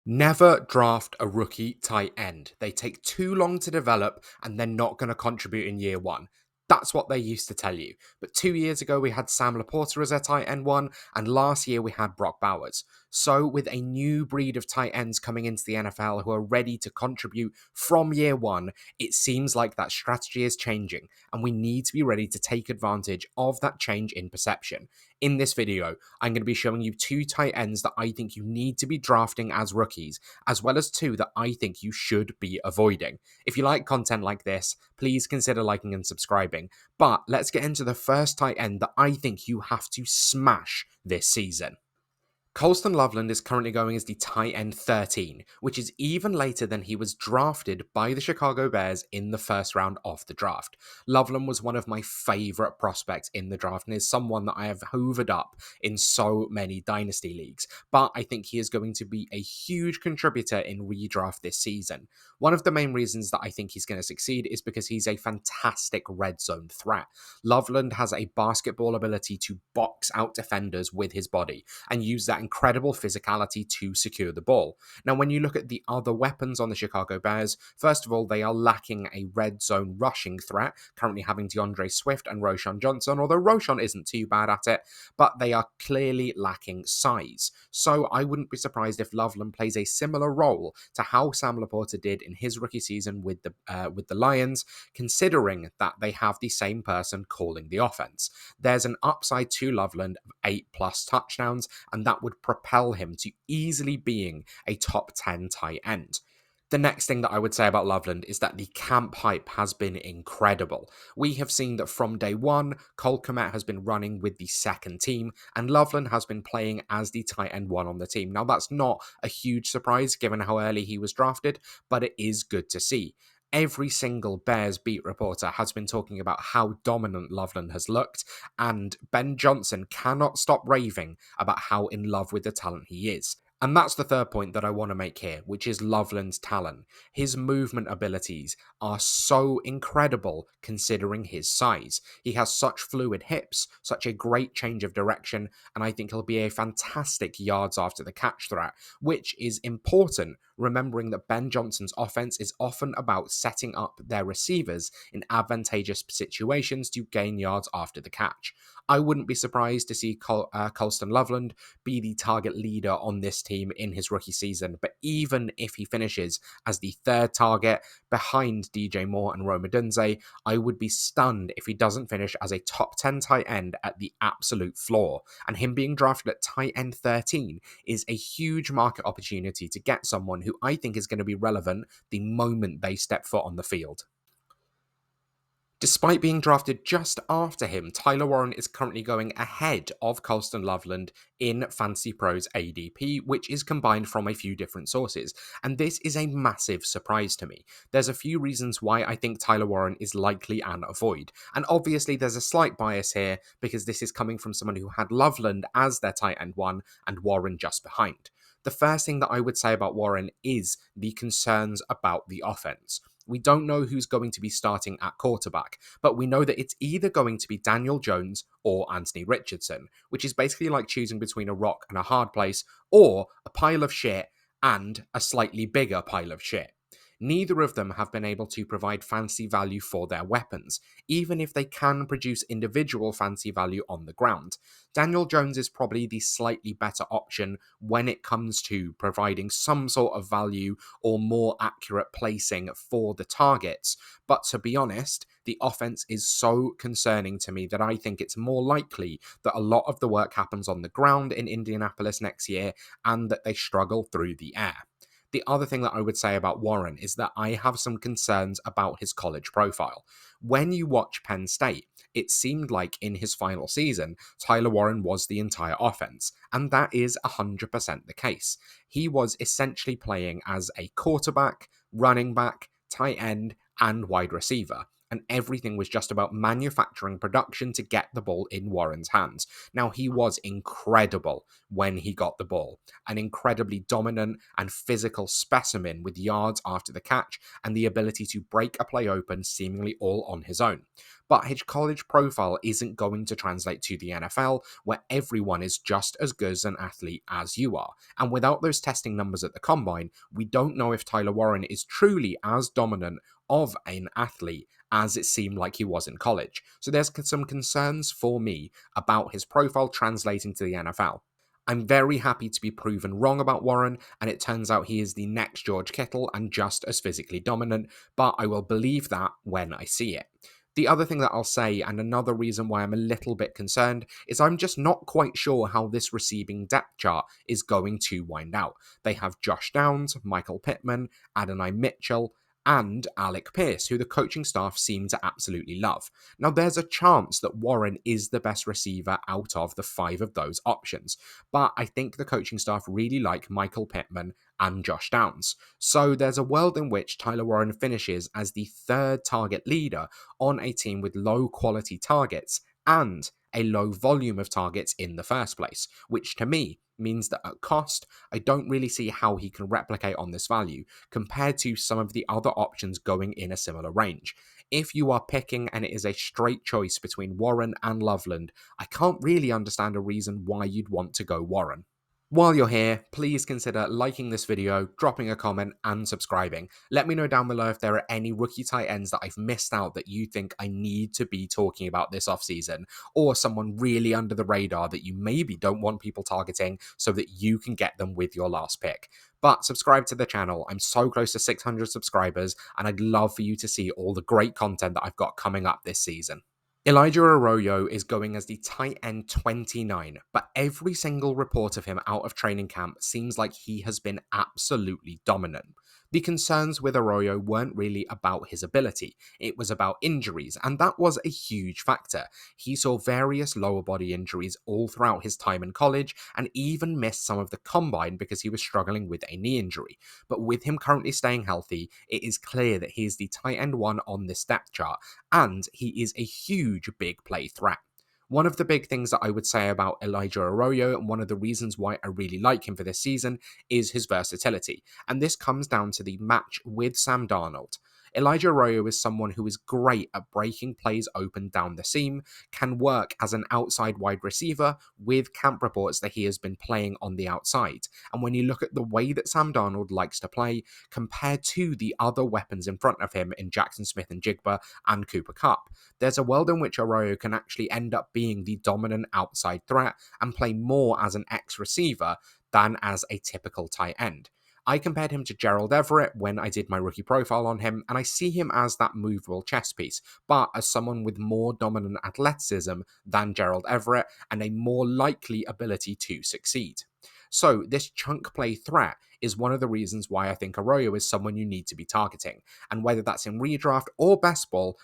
Never draft a rookie tight end. They take too long to develop and they're not going to contribute in year one. That's what they used to tell you. But 2 years ago, we had Sam LaPorta as our tight end one, and last year we had Brock Bowers. So, with a new breed of tight ends coming into the NFL who are ready to contribute from year one, it seems like that strategy is changing, and we need to be ready to take advantage of that change in perception. In this video, I'm going to be showing you two tight ends that I think you need to be drafting as rookies, as well as two that I think you should be avoiding. If you like content like this, please consider liking and subscribing. But let's get into the first tight end that I think you have to smash this season. Colston Loveland is currently going as the tight end 13, which is even later than he was drafted by the Chicago Bears in the first round of the draft. Loveland was one of my favourite prospects in the draft and is someone that I have hoovered up in so many dynasty leagues, but I think he is going to be a huge contributor in redraft this season. One of the main reasons that I think he's going to succeed is because he's a fantastic red zone threat. Loveland has a basketball ability to box out defenders with his body and use that incredible physicality to secure the ball. Now, when you look at the other weapons on the Chicago Bears, first of all, they are lacking a red zone rushing threat, currently having DeAndre Swift and Roschon Johnson, although Roschon isn't too bad at it, but they are clearly lacking size. So I wouldn't be surprised if Loveland plays a similar role to how Sam LaPorta did in his rookie season with the Lions, considering that they have the same person calling the offense. There's an upside to Loveland of 8+ touchdowns, and that would propel him to easily being a top 10 tight end. The next thing that I would say about Loveland is that the camp hype has been incredible. We have seen that from day one, Cole Kmet has been running with the second team, and Loveland has been playing as the tight end one on the team. Now, that's not a huge surprise given how early he was drafted, but it is good to see. Every single Bears beat reporter has been talking about how dominant Loveland has looked, and Ben Johnson cannot stop raving about how in love with the talent he is. And that's the third point that I want to make here, which is Loveland's talent. His movement abilities are so incredible considering his size. He has such fluid hips, such a great change of direction, and I think he'll be a fantastic yards after the catch threat, which is important, remembering that Ben Johnson's offense is often about setting up their receivers in advantageous situations to gain yards after the catch. I wouldn't be surprised to see Colston Loveland be the target leader on this team in his rookie season, but even if he finishes as the third target behind DJ Moore and Rome Odunze, I would be stunned if he doesn't finish as a top 10 tight end at the absolute floor. And him being drafted at tight end 13 is a huge market opportunity to get someone who I think is going to be relevant the moment they step foot on the field. Despite being drafted just after him, Tyler Warren is currently going ahead of Colston Loveland in Fantasy Pros ADP, which is combined from a few different sources. And this is a massive surprise to me. There's a few reasons why I think Tyler Warren is likely an avoid. And obviously there's a slight bias here because this is coming from someone who had Loveland as their tight end one and Warren just behind. The first thing that I would say about Warren is the concerns about the offense. We don't know who's going to be starting at quarterback, but we know that it's either going to be Daniel Jones or Anthony Richardson, which is basically like choosing between a rock and a hard place, or a pile of shit and a slightly bigger pile of shit. Neither of them have been able to provide fantasy value for their weapons, even if they can produce individual fantasy value on the ground. Daniel Jones is probably the slightly better option when it comes to providing some sort of value or more accurate placing for the targets. But to be honest, the offense is so concerning to me that I think it's more likely that a lot of the work happens on the ground in Indianapolis next year and that they struggle through the air. The other thing that I would say about Warren is that I have some concerns about his college profile. When you watch Penn State, it seemed like in his final season, Tyler Warren was the entire offense, and that is 100% the case. He was essentially playing as a quarterback, running back, tight end, and wide receiver. and everything was just about manufacturing production to get the ball in Warren's hands. Now, he was incredible when he got the ball, an incredibly dominant and physical specimen with yards after the catch and the ability to break a play open seemingly all on his own. But his college profile isn't going to translate to the NFL, where everyone is just as good as an athlete as you are. And without those testing numbers at the combine, we don't know if Tyler Warren is truly as dominant of an athlete as it seemed like he was in college. So there's some concerns for me about his profile translating to the NFL. I'm very happy to be proven wrong about Warren, and it turns out he is the next George Kittle and just as physically dominant, but I will believe that when I see it. The other thing that I'll say, and another reason why I'm a little bit concerned, is I'm just not quite sure how this receiving depth chart is going to wind out. They have Josh Downs, Michael Pittman, Adonai Mitchell, and Alec Pierce, who the coaching staff seem to absolutely love. Now, there's a chance that Warren is the best receiver out of the 5 of those options, but I think the coaching staff really like Michael Pittman and Josh Downs. So there's a world in which Tyler Warren finishes as the 3rd target leader on a team with low quality targets and a low volume of targets in the first place, which to me means that at cost, I don't really see how he can replicate on this value compared to some of the other options going in a similar range. If you are picking and it is a straight choice between Warren and Loveland, I can't really understand a reason why you'd want to go Warren. While you're here, please consider liking this video, dropping a comment, and subscribing. Let me know down below if there are any rookie tight ends that I've missed out that you think I need to be talking about this offseason, or someone really under the radar that you maybe don't want people targeting so that you can get them with your last pick. But subscribe to the channel. I'm so close to 600 subscribers, and I'd love for you to see all the great content that I've got coming up this season. Elijah Arroyo is going as the tight end 29, but every single report of him out of training camp seems like he has been absolutely dominant. The concerns with Arroyo weren't really about his ability, it was about injuries, and that was a huge factor. He saw various lower body injuries all throughout his time in college and even missed some of the combine because he was struggling with a knee injury. But with him currently staying healthy, it is clear that he is the tight end 1 on this depth chart, and he is a huge big play threat. One of the big things that I would say about Elijah Arroyo, and one of the reasons why I really like him for this season, is his versatility, and this comes down to the match with Sam Darnold. Elijah Arroyo is someone who is great at breaking plays open down the seam, can work as an outside wide receiver with camp reports that he has been playing on the outside. And when you look at the way that Sam Darnold likes to play compared to the other weapons in front of him in Jackson Smith and Jigba and Cooper Kupp, there's a world in which Arroyo can actually end up being the dominant outside threat and play more as an X receiver than as a typical tight end. I compared him to Gerald Everett when I did my rookie profile on him, and I see him as that movable chess piece, but as someone with more dominant athleticism than Gerald Everett and a more likely ability to succeed. So this chunk play threat is one of the reasons why I think Arroyo is someone you need to be targeting. And whether that's in redraft or best ball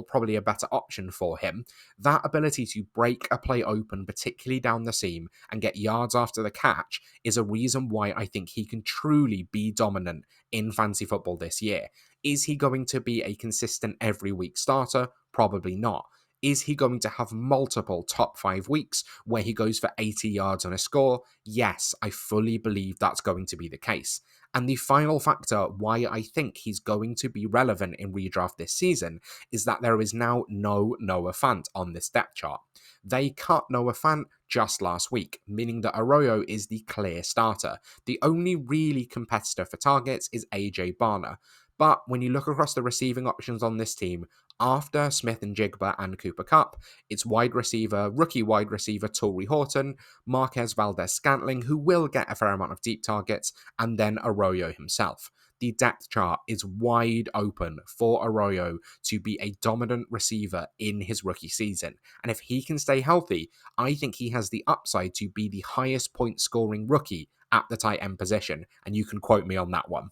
probably a better option for him. That ability to break a play open, particularly down the seam, and get yards after the catch is a reason why I think he can truly be dominant in fantasy football this year. Is he going to be a consistent every week starter? Probably not. Is he going to have multiple top 5 weeks where he goes for 80 yards on a score? Yes, I fully believe that's going to be the case. And the final factor why I think he's going to be relevant in redraft this season is that there is now no Noah Fant on this depth chart. They cut Noah Fant just last week, meaning that Arroyo is the clear starter. The only really competitor for targets is AJ Barner. But when you look across the receiving options on this team, after Smith and Jigba and Cooper Kupp, it's rookie wide receiver Torrey Horton, Marquez Valdez-Scantling, who will get a fair amount of deep targets, and then Arroyo himself. The depth chart is wide open for Arroyo to be a dominant receiver in his rookie season. And if he can stay healthy, I think he has the upside to be the highest point scoring rookie at the tight end position. And you can quote me on that one.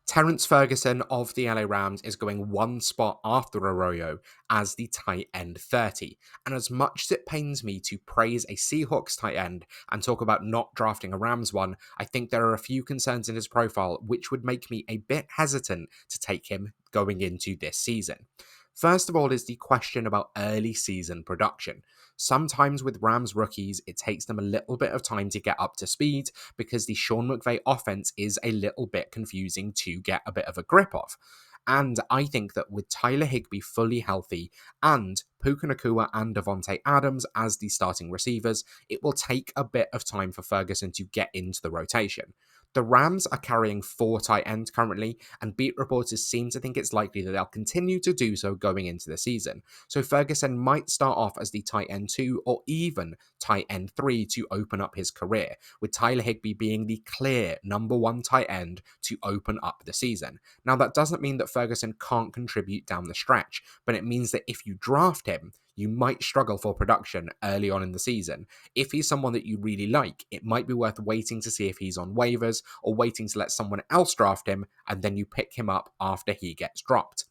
Terrance Ferguson of the LA Rams is going one spot after Arroyo as the tight end 30. And as much as it pains me to praise a Seahawks tight end and talk about not drafting a Rams one, I think there are a few concerns in his profile which would make me a bit hesitant to take him going into this season. First of all is the question about early season production. Sometimes with Rams rookies, it takes them a little bit of time to get up to speed because the Sean McVay offense is a little bit confusing to get a bit of a grip of. And I think that with Tyler Higbee fully healthy and Puka Nacua and Devontae Adams as the starting receivers, it will take a bit of time for Ferguson to get into the rotation. The Rams are carrying 4 tight ends currently, and beat reporters seem to think it's likely that they'll continue to do so going into the season. So Ferguson might start off as the tight end 2 or even tight end 3 to open up his career, with Tyler Higbee being the clear number 1 tight end to open up the season. Now, that doesn't mean that Ferguson can't contribute down the stretch, but it means that if you draft him, you might struggle for production early on in the season. If he's someone that you really like, it might be worth waiting to see if he's on waivers or waiting to let someone else draft him and then you pick him up after he gets dropped.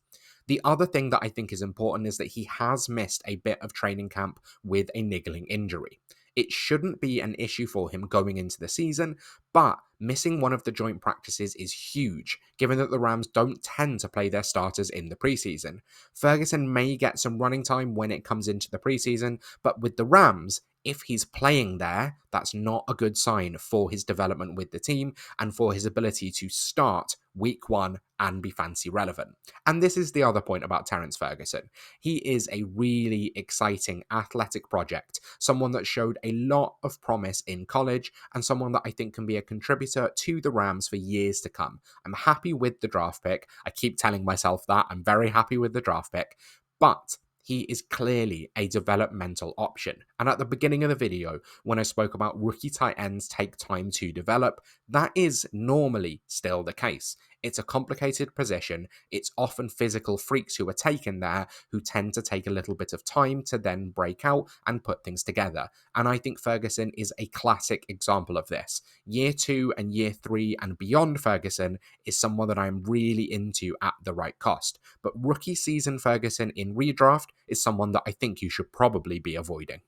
The other thing that I think is important is that he has missed a bit of training camp with a niggling injury. It shouldn't be an issue for him going into the season, but missing one of the joint practices is huge, given that the Rams don't tend to play their starters in the preseason. Ferguson may get some running time when it comes into the preseason, but with the Rams, if he's playing there, that's not a good sign for his development with the team and for his ability to start week 1 and be fancy relevant. And this is the other point about Terrance Ferguson. He is a really exciting athletic project, someone that showed a lot of promise in college and someone that I think can be a contributor to the Rams for years to come. I'm happy with the draft pick. I keep telling myself that. I'm very happy with the draft pick. But he is clearly a developmental option. And at the beginning of the video, when I spoke about rookie tight ends take time to develop, that is normally still the case. It's a complicated position. It's often physical freaks who are taken there who tend to take a little bit of time to then break out and put things together. And I think Ferguson is a classic example of this. Year 2 and year 3 and beyond Ferguson is someone that I'm really into at the right cost. But rookie season Ferguson in redraft is someone that I think you should probably be avoiding.